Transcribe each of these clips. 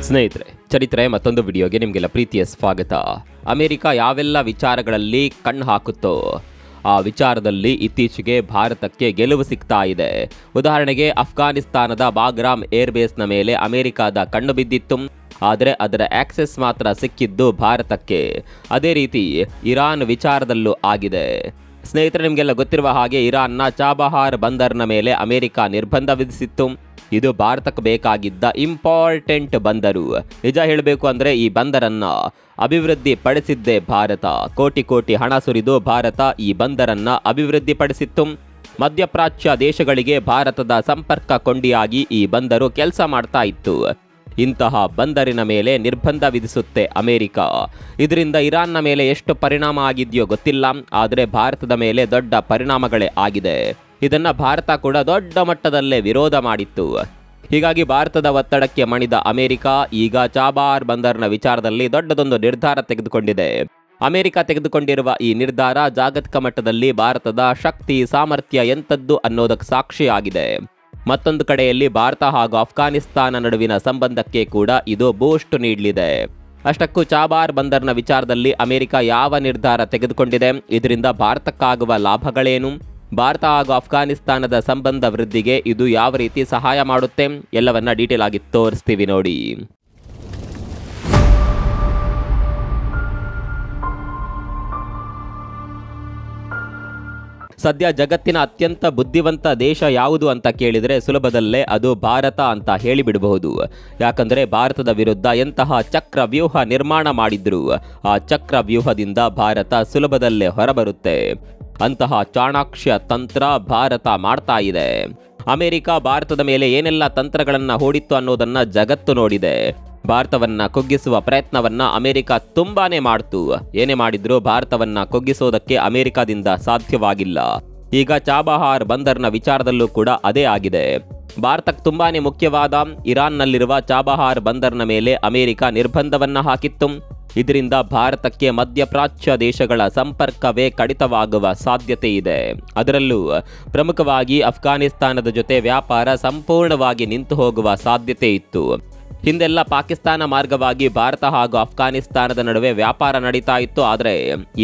ಸ್ನೇಹಿತರೆ, ಚರಿತ್ರೆ ಮತ್ತೊಂದು ವಿಡಿಯೋಗೆ ನಿಮಗೆಲ್ಲ ಪ್ರೀತಿಯ ಸ್ವಾಗತ. ಅಮೆರಿಕ ಯಾವೆಲ್ಲ ವಿಚಾರಗಳಲ್ಲಿ ಕಣ್ಣು ಹಾಕುತ್ತೋ ಆ ವಿಚಾರದಲ್ಲಿ ಇತ್ತೀಚೆಗೆ ಭಾರತಕ್ಕೆ ಗೆಲುವು ಸಿಗ್ತಾ ಇದೆ. ಉದಾಹರಣೆಗೆ ಅಫ್ಘಾನಿಸ್ತಾನದ ಬಾಗ್ರಾಮ್ ಏರ್ಬೇಸ್ನ ಮೇಲೆ ಅಮೆರಿಕದ ಕಣ್ಣು ಬಿದ್ದಿತ್ತು, ಆದರೆ ಅದರ ಆಕ್ಸೆಸ್ ಮಾತ್ರ ಸಿಕ್ಕಿದ್ದು ಭಾರತಕ್ಕೆ. ಅದೇ ರೀತಿ ಇರಾನ್ ವಿಚಾರದಲ್ಲೂ ಆಗಿದೆ. ಸ್ನೇಹಿತರೆ, ನಿಮಗೆಲ್ಲ ಗೊತ್ತಿರುವ ಹಾಗೆ ಇರಾನ್ನ ಚಾಬಹಾರ್ ಬಂದರ್ನ ಮೇಲೆ ಅಮೆರಿಕ ನಿರ್ಬಂಧ ವಿಧಿಸಿತ್ತು. ಇದು ಭಾರತಕ್ಕೆ ಬೇಕಾಗಿದ್ದ ಇಂಪಾರ್ಟೆಂಟ್ ಬಂದರು. ನಿಜ ಹೇಳಬೇಕು ಅಂದರೆ ಈ ಬಂದರನ್ನು ಅಭಿವೃದ್ಧಿ ಪಡಿಸಿದ್ದೇ ಭಾರತ. ಕೋಟಿ ಕೋಟಿ ಹಣ ಸುರಿದು ಭಾರತ ಈ ಬಂದರನ್ನು ಅಭಿವೃದ್ಧಿಪಡಿಸಿತ್ತು. ಮಧ್ಯಪ್ರಾಚ್ಯ ದೇಶಗಳಿಗೆ ಭಾರತದ ಸಂಪರ್ಕ ಕೊಂಡಿಯಾಗಿ ಈ ಬಂದರು ಕೆಲಸ ಮಾಡ್ತಾ ಇತ್ತು. ಇಂತಹ ಬಂದರಿನ ಮೇಲೆ ನಿರ್ಬಂಧ ವಿಧಿಸುತ್ತೆ ಅಮೆರಿಕ. ಇದರಿಂದ ಇರಾನ್ನ ಮೇಲೆ ಎಷ್ಟು ಪರಿಣಾಮ ಆಗಿದೆಯೋ ಗೊತ್ತಿಲ್ಲ, ಆದರೆ ಭಾರತದ ಮೇಲೆ ದೊಡ್ಡ ಪರಿಣಾಮಗಳೇ ಆಗಿದೆ. ಇದನ್ನು ಭಾರತ ಕೂಡ ದೊಡ್ಡ ಮಟ್ಟದಲ್ಲೇ ವಿರೋಧ ಮಾಡಿತ್ತು. ಹೀಗಾಗಿ ಭಾರತದ ಒತ್ತಡಕ್ಕೆ ಮಣಿದ ಅಮೆರಿಕ ಈಗ ಚಾಬಹಾರ್ ಬಂದರ್ನ ವಿಚಾರದಲ್ಲಿ ದೊಡ್ಡದೊಂದು ನಿರ್ಧಾರ ತೆಗೆದುಕೊಂಡಿದೆ. ಅಮೆರಿಕ ತೆಗೆದುಕೊಂಡಿರುವ ಈ ನಿರ್ಧಾರ ಜಾಗತಿಕ ಮಟ್ಟದಲ್ಲಿ ಭಾರತದ ಶಕ್ತಿ ಸಾಮರ್ಥ್ಯ ಎಂಥದ್ದು ಅನ್ನೋದಕ್ಕೆ ಸಾಕ್ಷಿಯಾಗಿದೆ. ಮತ್ತೊಂದು ಕಡೆಯಲ್ಲಿ ಭಾರತ ಹಾಗೂ ಅಫ್ಘಾನಿಸ್ತಾನ ನಡುವಿನ ಸಂಬಂಧಕ್ಕೆ ಕೂಡ ಇದು ಬೂಸ್ಟ್ ನೀಡಲಿದೆ. ಅಷ್ಟಕ್ಕೂ ಚಾಬಹಾರ್ ಬಂದರ್ನ ವಿಚಾರದಲ್ಲಿ ಅಮೆರಿಕ ಯಾವ ನಿರ್ಧಾರ ತೆಗೆದುಕೊಂಡಿದೆ, ಇದರಿಂದ ಭಾರತಕ್ಕಾಗುವ ಲಾಭಗಳೇನು, ಭಾರತ ಹಾಗೂ ಅಫ್ಘಾನಿಸ್ತಾನದ ಸಂಬಂಧ ವೃದ್ಧಿಗೆ ಇದು ಯಾವ ರೀತಿ ಸಹಾಯ ಮಾಡುತ್ತೆ, ಎಲ್ಲವನ್ನ ಡೀಟೇಲ್ ಆಗಿ ತೋರಿಸ್ತೀವಿ ನೋಡಿ. ಸದ್ಯ ಜಗತ್ತಿನ ಅತ್ಯಂತ ಬುದ್ಧಿವಂತ ದೇಶ ಯಾವುದು ಅಂತ ಕೇಳಿದರೆ ಸುಲಭದಲ್ಲೇ ಅದು ಭಾರತ ಅಂತ ಹೇಳಿಬಿಡಬಹುದು. ಯಾಕಂದರೆ ಭಾರತದ ವಿರುದ್ಧ ಎಂತಹ ಚಕ್ರವ್ಯೂಹ ನಿರ್ಮಾಣ ಮಾಡಿದ್ರು ಆ ಚಕ್ರವ್ಯೂಹದಿಂದ ಭಾರತ ಸುಲಭದಲ್ಲೇ ಹೊರಬರುತ್ತೆ. ಅಂತಹ ಚಾಣಾಕ್ಷ ತಂತ್ರ ಭಾರತ ಮಾಡ್ತಾ ಇದೆ. ಅಮೆರಿಕ ಭಾರತದ ಮೇಲೆ ಏನೆಲ್ಲ ತಂತ್ರಗಳನ್ನು ಹೂಡಿತ್ತು ಅನ್ನೋದನ್ನ ಜಗತ್ತು ನೋಡಿದೆ. ಭಾರತವನ್ನ ಕುಗ್ಗಿಸುವ ಪ್ರಯತ್ನವನ್ನ ಅಮೆರಿಕ ತುಂಬಾನೇ ಮಾಡ್ತು. ಏನೇ ಮಾಡಿದ್ರೂ ಭಾರತವನ್ನ ಕುಗ್ಗಿಸೋದಕ್ಕೆ ಅಮೆರಿಕದಿಂದ ಸಾಧ್ಯವಾಗಿಲ್ಲ. ಈಗ ಚಾಬಹಾರ್ ಬಂದರ್ನ ವಿಚಾರದಲ್ಲೂ ಕೂಡ ಅದೇ ಆಗಿದೆ. ಭಾರತಕ್ಕೆ ತುಂಬಾನೇ ಮುಖ್ಯವಾದ ಇರಾನ್ನಲ್ಲಿರುವ ಚಾಬಹಾರ್ ಬಂದರ್ನ ಮೇಲೆ ಅಮೆರಿಕ ನಿರ್ಬಂಧವನ್ನ ಹಾಕಿತ್ತು. ಇದರಿಂದ ಭಾರತಕ್ಕೆ ಮಧ್ಯಪ್ರಾಚ್ಯ ದೇಶಗಳ ಸಂಪರ್ಕವೇ ಕಡಿತವಾಗುವ ಸಾಧ್ಯತೆ ಇದೆ. ಅದರಲ್ಲೂ ಪ್ರಮುಖವಾಗಿ ಅಫ್ಘಾನಿಸ್ತಾನದ ಜೊತೆ ವ್ಯಾಪಾರ ಸಂಪೂರ್ಣವಾಗಿ ನಿಂತು ಹೋಗುವ ಸಾಧ್ಯತೆ ಇತ್ತು. ಹಿಂದೆಲ್ಲ ಪಾಕಿಸ್ತಾನ ಮಾರ್ಗವಾಗಿ ಭಾರತ ಹಾಗೂ ಅಫ್ಘಾನಿಸ್ತಾನದ ನಡುವೆ ವ್ಯಾಪಾರ ನಡೀತಾ ಇತ್ತು, ಆದರೆ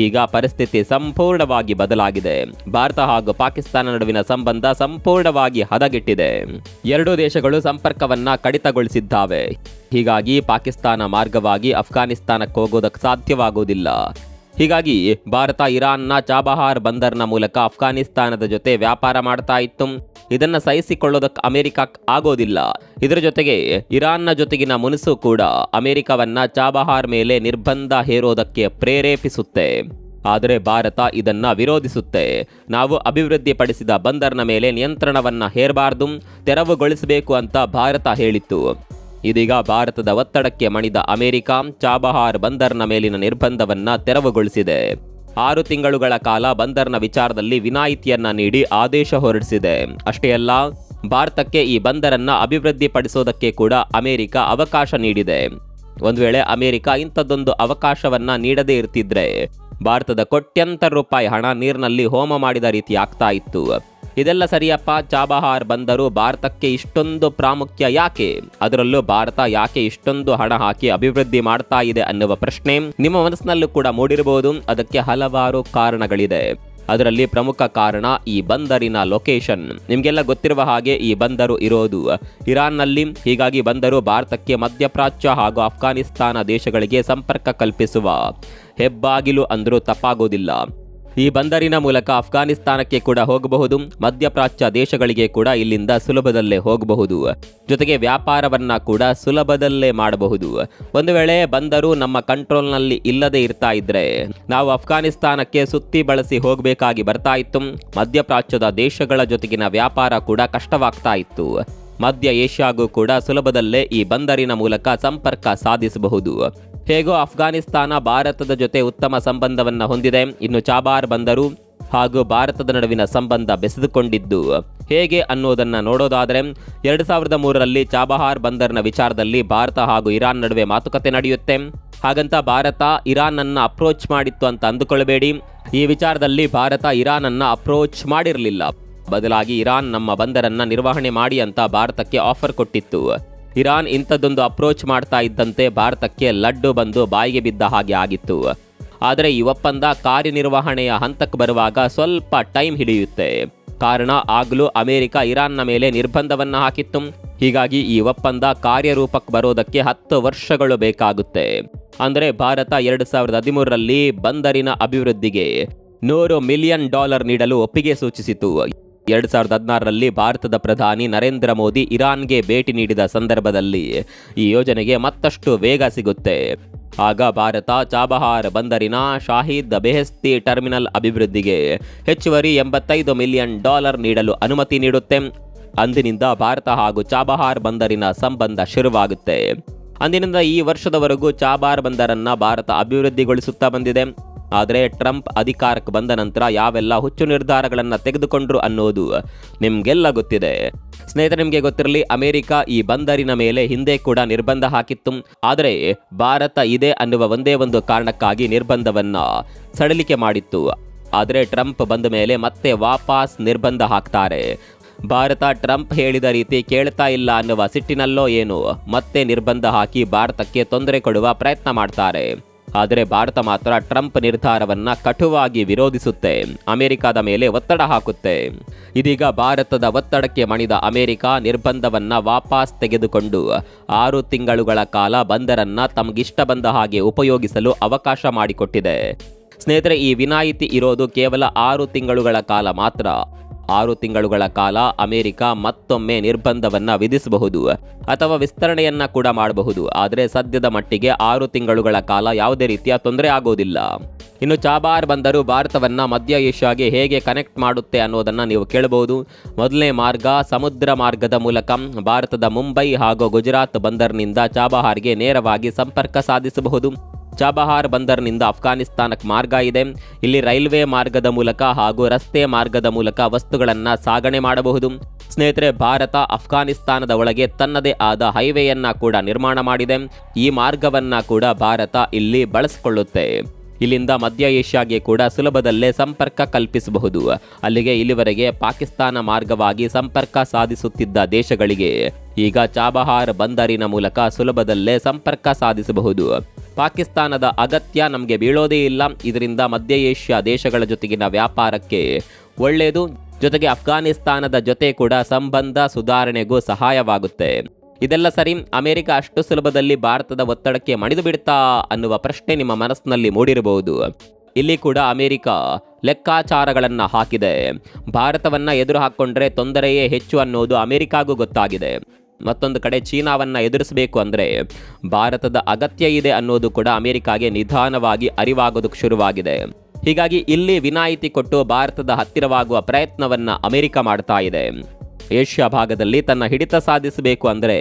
ಈಗ ಪರಿಸ್ಥಿತಿ ಸಂಪೂರ್ಣವಾಗಿ ಬದಲಾಗಿದೆ. ಭಾರತ ಹಾಗೂ ಪಾಕಿಸ್ತಾನ ನಡುವಿನ ಸಂಬಂಧ ಸಂಪೂರ್ಣವಾಗಿ ಹದಗೆಟ್ಟಿದೆ. ಎರಡೂ ದೇಶಗಳು ಸಂಪರ್ಕವನ್ನ ಕಡಿತಗೊಳಿಸಿದ್ದಾವೆ. ಹೀಗಾಗಿ ಪಾಕಿಸ್ತಾನ ಮಾರ್ಗವಾಗಿ ಅಫ್ಘಾನಿಸ್ತಾನಕ್ಕೆ ಹೋಗೋದಕ್ಕೆ ಸಾಧ್ಯವಾಗುವುದಿಲ್ಲ. ಹೀಗಾಗಿ ಭಾರತ ಇರಾನ್ನ ಚಾಬಹಾರ್ ಬಂದರ್ನ ಮೂಲಕ ಅಫ್ಘಾನಿಸ್ತಾನದ ಜೊತೆ ವ್ಯಾಪಾರ ಮಾಡ್ತಾ ಇತ್ತು. ಇದನ್ನ ಸಹಿಸಿಕೊಳ್ಳೋದಕ್ಕೆ ಅಮೆರಿಕಕ್ಕೆ ಆಗೋದಿಲ್ಲ. ಇದರ ಜೊತೆಗೆ ಇರಾನ್ನ ಜೊತೆಗಿನ ಮುನಿಸು ಕೂಡ ಅಮೆರಿಕವನ್ನ ಚಾಬಹಾರ್ ಮೇಲೆ ನಿರ್ಬಂಧ ಹೇರೋದಕ್ಕೆ ಪ್ರೇರೇಪಿಸುತ್ತೆ. ಆದರೆ ಭಾರತ ಇದನ್ನ ವಿರೋಧಿಸುತ್ತೆ. ನಾವು ಅಭಿವೃದ್ಧಿಪಡಿಸಿದ ಬಂದರ್ನ ಮೇಲೆ ನಿಯಂತ್ರಣವನ್ನ ಹೇರಬಾರ್ದು, ತೆರವುಗೊಳಿಸಬೇಕು ಅಂತ ಭಾರತ ಹೇಳಿತ್ತು. ಇದೀಗ ಭಾರತದ ಒತ್ತಡಕ್ಕೆ ಮಣಿದ ಅಮೆರಿಕ ಚಾಬಹಾರ್ ಬಂದರ್ನ ಮೇಲಿನ ನಿರ್ಬಂಧವನ್ನ ತೆರವುಗೊಳಿಸಿದೆ. 6 ತಿಂಗಳುಗಳ ಕಾಲ ಬಂದರ್ನ ವಿಚಾರದಲ್ಲಿ ವಿನಾಯಿತಿಯನ್ನ ನೀಡಿ ಆದೇಶ ಹೊರಡಿಸಿದೆ. ಅಷ್ಟೇ ಅಲ್ಲ, ಭಾರತಕ್ಕೆ ಈ ಬಂದರನ್ನ ಅಭಿವೃದ್ಧಿಪಡಿಸೋದಕ್ಕೆ ಕೂಡ ಅಮೆರಿಕ ಅವಕಾಶ ನೀಡಿದೆ. ಒಂದು ವೇಳೆ ಅಮೆರಿಕ ಇಂಥದ್ದೊಂದು ಅವಕಾಶವನ್ನ ನೀಡದೇ ಇರ್ತಿದ್ರೆ ಭಾರತದ ಕೋಟ್ಯಂತರ ರೂಪಾಯಿ ಹಣ ನೀರಿನಲ್ಲಿ ಹೋಮ ಮಾಡಿದ ರೀತಿ ಆಗ್ತಾ ಇತ್ತು. ಇದೆಲ್ಲ ಸರಿಯಪ್ಪ, ಚಾಬಹಾರ್ ಬಂದರು ಭಾರತಕ್ಕೆ ಇಷ್ಟೊಂದು ಪ್ರಾಮುಖ್ಯ ಯಾಕೆ, ಅದರಲ್ಲೂ ಭಾರತ ಯಾಕೆ ಇಷ್ಟೊಂದು ಹಣ ಹಾಕಿ ಅಭಿವೃದ್ಧಿ ಮಾಡ್ತಾ ಇದೆ ಅನ್ನುವ ಪ್ರಶ್ನೆ ನಿಮ್ಮ ಮನಸ್ಸಿನಲ್ಲೂ ಕೂಡ ಮೂಡಿರಬಹುದು. ಅದಕ್ಕೆ ಹಲವಾರು ಕಾರಣಗಳಿದೆ. ಅದರಲ್ಲಿ ಪ್ರಮುಖ ಕಾರಣ ಈ ಬಂದರಿನ ಲೊಕೇಶನ್. ನಿಮಗೆಲ್ಲ ಗೊತ್ತಿರುವ ಹಾಗೆ ಈ ಬಂದರು ಇರೋದು ಇರಾನ್ನಲ್ಲಿ. ಹೀಗಾಗಿ ಬಂದರು ಭಾರತಕ್ಕೆ ಮಧ್ಯಪ್ರಾಚ್ಯ ಹಾಗೂ ಅಫ್ಘಾನಿಸ್ತಾನ ದೇಶಗಳಿಗೆ ಸಂಪರ್ಕ ಕಲ್ಪಿಸುವ ಹೆಬ್ಬಾಗಿಲು ಅಂದರೂ ತಪ್ಪಾಗೋದಿಲ್ಲ. ಈ ಬಂದರಿನ ಮೂಲಕ ಅಫ್ಘಾನಿಸ್ತಾನಕ್ಕೆ ಕೂಡ ಹೋಗಬಹುದು, ಮಧ್ಯಪ್ರಾಚ್ಯ ದೇಶಗಳಿಗೆ ಕೂಡ ಇಲ್ಲಿಂದ ಸುಲಭದಲ್ಲೇ ಹೋಗಬಹುದು. ಜೊತೆಗೆ ವ್ಯಾಪಾರವನ್ನ ಕೂಡ ಸುಲಭದಲ್ಲೇ ಮಾಡಬಹುದು. ಒಂದು ವೇಳೆ ಬಂದರು ನಮ್ಮ ಕಂಟ್ರೋಲ್ನಲ್ಲಿ ಇಲ್ಲದೆ ಇರ್ತಾ ಇದ್ರೆ ನಾವು ಅಫ್ಘಾನಿಸ್ತಾನಕ್ಕೆ ಸುತ್ತಿ ಬಳಸಿ ಹೋಗಬೇಕಾಗಿ ಬರ್ತಾ ಇತ್ತು. ಮಧ್ಯಪ್ರಾಚ್ಯದ ದೇಶಗಳ ಜೊತೆಗಿನ ವ್ಯಾಪಾರ ಕೂಡ ಕಷ್ಟವಾಗ್ತಾ ಇತ್ತು. ಮಧ್ಯ ಏಷ್ಯಾಗೂ ಕೂಡ ಸುಲಭದಲ್ಲೇ ಈ ಬಂದರಿನ ಮೂಲಕ ಸಂಪರ್ಕ ಸಾಧಿಸಬಹುದು. ಹೇಗೋ ಅಫ್ಘಾನಿಸ್ತಾನ ಭಾರತದ ಜೊತೆ ಉತ್ತಮ ಸಂಬಂಧವನ್ನ ಹೊಂದಿದೆ. ಇನ್ನು ಚಾಬಹಾರ್ ಬಂದರು ಹಾಗೂ ಭಾರತದ ನಡುವಿನ ಸಂಬಂಧ ಬೆಸೆದುಕೊಂಡಿದ್ದು ಹೇಗೆ ಅನ್ನೋದನ್ನ ನೋಡೋದಾದರೆ 2003ರಲ್ಲಿ ಚಾಬಹಾರ್ ಬಂದರ್ನ ವಿಚಾರದಲ್ಲಿ ಭಾರತ ಹಾಗೂ ಇರಾನ್ ನಡುವೆ ಮಾತುಕತೆ ನಡೆಯುತ್ತೆ. ಹಾಗಂತ ಭಾರತ ಇರಾನ್ ಅನ್ನ ಅಪ್ರೋಚ್ ಮಾಡಿತ್ತು ಅಂತ ಅಂದುಕೊಳ್ಳಬೇಡಿ. ಈ ವಿಚಾರದಲ್ಲಿ ಭಾರತ ಇರಾನ್ ಅನ್ನ ಅಪ್ರೋಚ್ ಮಾಡಿರಲಿಲ್ಲ. ಬದಲಾಗಿ ಇರಾನ್ ನಮ್ಮ ಬಂದರನ್ನ ನಿರ್ವಹಣೆ ಮಾಡಿ ಅಂತ ಭಾರತಕ್ಕೆ ಆಫರ್ ಕೊಟ್ಟಿತ್ತು. ಇರಾನ್ ಇಂಥದ್ದೊಂದು ಅಪ್ರೋಚ್ ಮಾಡ್ತಾ ಇದ್ದಂತೆ ಭಾರತಕ್ಕೆ ಲಡ್ಡು ಬಂದು ಬಾಯಿಗೆ ಬಿದ್ದ ಹಾಗೆ ಆಗಿತ್ತು. ಆದರೆ ಈ ಒಪ್ಪಂದ ಕಾರ್ಯನಿರ್ವಹಣೆಯ ಹಂತಕ್ಕೆ ಬರುವಾಗ ಸ್ವಲ್ಪ ಟೈಮ್ ಹಿಡಿಯುತ್ತೆ. ಕಾರಣ ಆಗಲೂ ಅಮೆರಿಕ ಇರಾನ್ನ ಮೇಲೆ ನಿರ್ಬಂಧವನ್ನು ಹಾಕಿತ್ತು. ಹೀಗಾಗಿ ಈ ಒಪ್ಪಂದ ಕಾರ್ಯರೂಪಕ್ಕೆ ಬರೋದಕ್ಕೆ 10 ವರ್ಷಗಳು ಬೇಕಾಗುತ್ತೆ. ಅಂದರೆ ಭಾರತ 2013ರಲ್ಲಿ ಬಂದರಿನ ಅಭಿವೃದ್ಧಿಗೆ $100 ಮಿಲಿಯನ್ ನೀಡಲು ಒಪ್ಪಿಗೆ ಸೂಚಿಸಿತು. 2016ರಲ್ಲಿ ಭಾರತದ ಪ್ರಧಾನಿ ನರೇಂದ್ರ ಮೋದಿ ಇರಾನ್ಗೆ ಭೇಟಿ ನೀಡಿದ ಸಂದರ್ಭದಲ್ಲಿ ಈ ಯೋಜನೆಗೆ ಮತ್ತಷ್ಟು ವೇಗ ಸಿಗುತ್ತೆ. ಆಗ Bharat Chabahar ಬಂದರಿನ Shahid Beheshti terminal ಅಭಿವೃದ್ಧಿಗೆ ಹೆಚ್ಚುವರಿ $85 ಮಿಲಿಯನ್ ನೀಡಲು ಅನುಮತಿ ನೀಡುತ್ತೆ. ಅಂದಿನಿಂದ ಭಾರತ ಹಾಗೂ ಚಾಬಹಾರ್ ಬಂದರಿನ ಸಂಬಂಧ ಶುರುವಾಗುತ್ತೆ. ಅಂದಿನಿಂದ ಈ ವರ್ಷದವರೆಗೂ ಚಾಬಹಾರ್ ಬಂದರನ್ನು ಭಾರತ ಅಭಿವೃದ್ಧಿಗೊಳಿಸುತ್ತಾ ಬಂದಿದೆ. ಆದರೆ ಟ್ರಂಪ್ ಅಧಿಕಾರಕ್ಕೆ ಬಂದ ನಂತರ ಯಾವೆಲ್ಲ ಹುಚ್ಚು ನಿರ್ಧಾರಗಳನ್ನು ತೆಗೆದುಕೊಂಡ್ರು ಅನ್ನೋದು ನಿಮಗೆಲ್ಲ ಗೊತ್ತಿದೆ. ಸ್ನೇಹಿತರೆ, ನಿಮಗೆ ಗೊತ್ತಿರಲಿ, ಅಮೆರಿಕ ಈ ಬಂದರಿನ ಮೇಲೆ ಹಿಂದೆ ಕೂಡ ನಿರ್ಬಂಧ ಹಾಕಿತ್ತು. ಆದರೆ ಭಾರತ ಇದೆ ಅನ್ನುವ ಒಂದೇ ಒಂದು ಕಾರಣಕ್ಕಾಗಿ ನಿರ್ಬಂಧವನ್ನು ಸಡಿಲಿಕೆ ಮಾಡಿತ್ತು. ಆದರೆ ಟ್ರಂಪ್ ಬಂದ ಮೇಲೆ ಮತ್ತೆ ವಾಪಸ್ ನಿರ್ಬಂಧ ಹಾಕ್ತಾರೆ. ಭಾರತ ಟ್ರಂಪ್ ಹೇಳಿದ ರೀತಿ ಕೇಳ್ತಾ ಇಲ್ಲ ಅನ್ನುವ ಸಿಟ್ಟಿನಲ್ಲೋ ಏನೋ ಮತ್ತೆ ನಿರ್ಬಂಧ ಹಾಕಿ ಭಾರತಕ್ಕೆ ತೊಂದರೆ ಕೊಡುವ ಪ್ರಯತ್ನ ಮಾಡ್ತಾರೆ. ಆದರೆ ಭಾರತ ಮಾತ್ರ ಟ್ರಂಪ್ ನಿರ್ಧಾರವನ್ನು ಕಟುವಾಗಿ ವಿರೋಧಿಸುತ್ತೆ, ಅಮೆರಿಕದ ಮೇಲೆ ಒತ್ತಡ ಹಾಕುತ್ತೆ. ಇದೀಗ ಭಾರತದ ಒತ್ತಡಕ್ಕೆ ಮಣಿದ ಅಮೆರಿಕ ನಿರ್ಬಂಧವನ್ನು ವಾಪಸ್ ತೆಗೆದುಕೊಂಡು 6 ತಿಂಗಳುಗಳ ಕಾಲ ಬಂದರನ್ನು ತಮಗಿಷ್ಟ ಬಂದ ಹಾಗೆ ಉಪಯೋಗಿಸಲು ಅವಕಾಶ ಮಾಡಿಕೊಟ್ಟಿದೆ. ಸ್ನೇಹಿತರೆ, ಈ ವಿನಾಯಿತಿ ಇರೋದು ಕೇವಲ 6 ತಿಂಗಳುಗಳ ಕಾಲ ಮಾತ್ರ. 6 ತಿಂಗಳುಗಳ ಕಾಲ ಅಮೆರಿಕ ಮತ್ತೊಮ್ಮೆ ನಿರ್ಬಂಧವನ್ನು ವಿಧಿಸಬಹುದು ಅಥವಾ ವಿಸ್ತರಣೆಯನ್ನ ಕೂಡ ಮಾಡಬಹುದು. ಆದರೆ ಸದ್ಯದ ಮಟ್ಟಿಗೆ 6 ತಿಂಗಳುಗಳ ಕಾಲ ಯಾವುದೇ ರೀತಿಯ ತೊಂದರೆ ಆಗೋದಿಲ್ಲ. ಇನ್ನು ಚಾಬಹಾರ್ ಬಂದರು ಭಾರತವನ್ನು ಮಧ್ಯ ಏಷ್ಯಾಗೆ ಹೇಗೆ ಕನೆಕ್ಟ್ ಮಾಡುತ್ತೆ ಅನ್ನೋದನ್ನು ನೀವು ಕೇಳಬಹುದು. ಮೊದಲನೇ ಮಾರ್ಗ ಸಮುದ್ರ ಮಾರ್ಗದ ಮೂಲಕ ಭಾರತದ ಮುಂಬೈ ಹಾಗೂ ಗುಜರಾತ್ ಬಂದರ್ನಿಂದ ಚಾಬಹಾರ್ಗೆ ನೇರವಾಗಿ ಸಂಪರ್ಕ ಸಾಧಿಸಬಹುದು. ಚಾಬಹಾರ್ ಬಂದರ್ನಿಂದ ಅಫ್ಘಾನಿಸ್ತಾನಕ್ಕೆ ಮಾರ್ಗ ಇದೆ. ಇಲ್ಲಿ ರೈಲ್ವೆ ಮಾರ್ಗದ ಮೂಲಕ ಹಾಗೂ ರಸ್ತೆ ಮಾರ್ಗದ ಮೂಲಕ ವಸ್ತುಗಳನ್ನು ಸಾಗಣೆ ಮಾಡಬಹುದು. ಸ್ನೇಹಿತರೆ, ಭಾರತ ಅಫ್ಘಾನಿಸ್ತಾನದ ಒಳಗೆ ತನ್ನದೇ ಆದ ಹೈವೇಯನ್ನ ಕೂಡ ನಿರ್ಮಾಣ ಮಾಡಿದೆ. ಈ ಮಾರ್ಗವನ್ನ ಕೂಡ ಭಾರತ ಇಲ್ಲಿ ಬಳಸಿಕೊಳ್ಳುತ್ತೆ. ಇಲ್ಲಿಂದ ಮಧ್ಯ ಏಷ್ಯಾಗೆ ಕೂಡ ಸುಲಭದಲ್ಲೇ ಸಂಪರ್ಕ ಕಲ್ಪಿಸಬಹುದು. ಅಲ್ಲಿಗೆ ಇಲ್ಲಿವರೆಗೆ ಪಾಕಿಸ್ತಾನ ಮಾರ್ಗವಾಗಿ ಸಂಪರ್ಕ ಸಾಧಿಸುತ್ತಿದ್ದ ದೇಶಗಳಿಗೆ ಈಗ ಚಾಬಹಾರ್ ಬಂದರಿನ ಮೂಲಕ ಸುಲಭದಲ್ಲೇ ಸಂಪರ್ಕ ಸಾಧಿಸಬಹುದು. ಪಾಕಿಸ್ತಾನದ ಅಗತ್ಯ ನಮಗೆ ಬೀಳೋದೇ ಇಲ್ಲ. ಇದರಿಂದ ಮಧ್ಯ ಏಷ್ಯಾ ದೇಶಗಳ ಜೊತೆಗಿನ ವ್ಯಾಪಾರಕ್ಕೆ ಒಳ್ಳೆಯದು. ಜೊತೆಗೆ ಅಫ್ಘಾನಿಸ್ತಾನದ ಜೊತೆ ಕೂಡ ಸಂಬಂಧ ಸುಧಾರಣೆಗೂ ಸಹಾಯವಾಗುತ್ತೆ. ಇದೆಲ್ಲ ಸರಿ, ಅಮೆರಿಕ ಅಷ್ಟು ಸುಲಭದಲ್ಲಿ ಭಾರತದ ಒತ್ತಡಕ್ಕೆ ಮಣಿದು ಬಿಡ್ತಾ ಅನ್ನುವ ಪ್ರಶ್ನೆ ನಿಮ್ಮ ಮನಸ್ಸಿನಲ್ಲಿ ಮೂಡಿರಬಹುದು. ಇಲ್ಲಿ ಕೂಡ ಅಮೆರಿಕ ಲೆಕ್ಕಾಚಾರಗಳನ್ನು ಹಾಕಿದೆ. ಭಾರತವನ್ನು ಎದುರು ಹಾಕ್ಕೊಂಡ್ರೆ ತೊಂದರೆಯೇ ಹೆಚ್ಚು ಅನ್ನೋದು ಅಮೆರಿಕಾಗೂ ಗೊತ್ತಾಗಿದೆ. ಮತ್ತೊಂದು ಕಡೆ ಚೀನಾವನ್ನು ಎದುರಿಸಬೇಕು ಅಂದರೆ ಭಾರತದ ಅಗತ್ಯ ಇದೆ ಅನ್ನೋದು ಕೂಡ ಅಮೆರಿಕಾಗೆ ನಿಧಾನವಾಗಿ ಅರಿವಾಗೋದಕ್ಕೆ ಶುರುವಾಗಿದೆ. ಹೀಗಾಗಿ ಇಲ್ಲಿ ವಿನಾಯಿತಿ ಕೊಟ್ಟು ಭಾರತದ ಹತ್ತಿರವಾಗುವ ಪ್ರಯತ್ನವನ್ನು ಅಮೆರಿಕ ಮಾಡ್ತಾ ಇದೆ. ಏಷ್ಯಾ ಭಾಗದಲ್ಲಿ ತನ್ನ ಹಿಡಿತ ಸಾಧಿಸಬೇಕು ಅಂದರೆ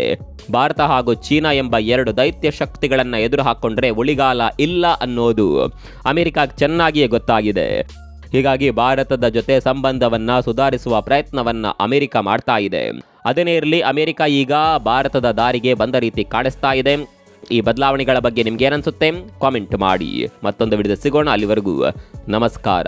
ಭಾರತ ಹಾಗೂ ಚೀನಾ ಎಂಬ 2 ದೈತ್ಯ ಶಕ್ತಿಗಳನ್ನು ಎದುರು ಹಾಕ್ಕೊಂಡ್ರೆ ಉಳಿಗಾಲ ಇಲ್ಲ ಅನ್ನೋದು ಅಮೆರಿಕಾಗೆ ಚೆನ್ನಾಗಿಯೇ ಗೊತ್ತಾಗಿದೆ. ಹೀಗಾಗಿ ಭಾರತದ ಜೊತೆ ಸಂಬಂಧವನ್ನು ಸುಧಾರಿಸುವ ಪ್ರಯತ್ನವನ್ನು ಅಮೆರಿಕ ಮಾಡ್ತಾ ಇದೆ. ಅದೇನೇ ಇರಲಿ, ಅಮೆರಿಕ ಈಗ ಭಾರತದ ದಾರಿಗೆ ಬಂದ ರೀತಿ ಕಾಣಿಸ್ತಾ ಇದೆ. ಈ ಬದಲಾವಣೆಗಳ ಬಗ್ಗೆ ನಿಮ್ಗೆ ಏನನ್ಸುತ್ತೆ ಕಾಮೆಂಟ್ ಮಾಡಿ. ಮತ್ತೊಂದು ವಿಡಿಯೋದಲ್ಲಿ ಸಿಗೋಣ. ಅಲ್ಲಿವರೆಗೂ ನಮಸ್ಕಾರ.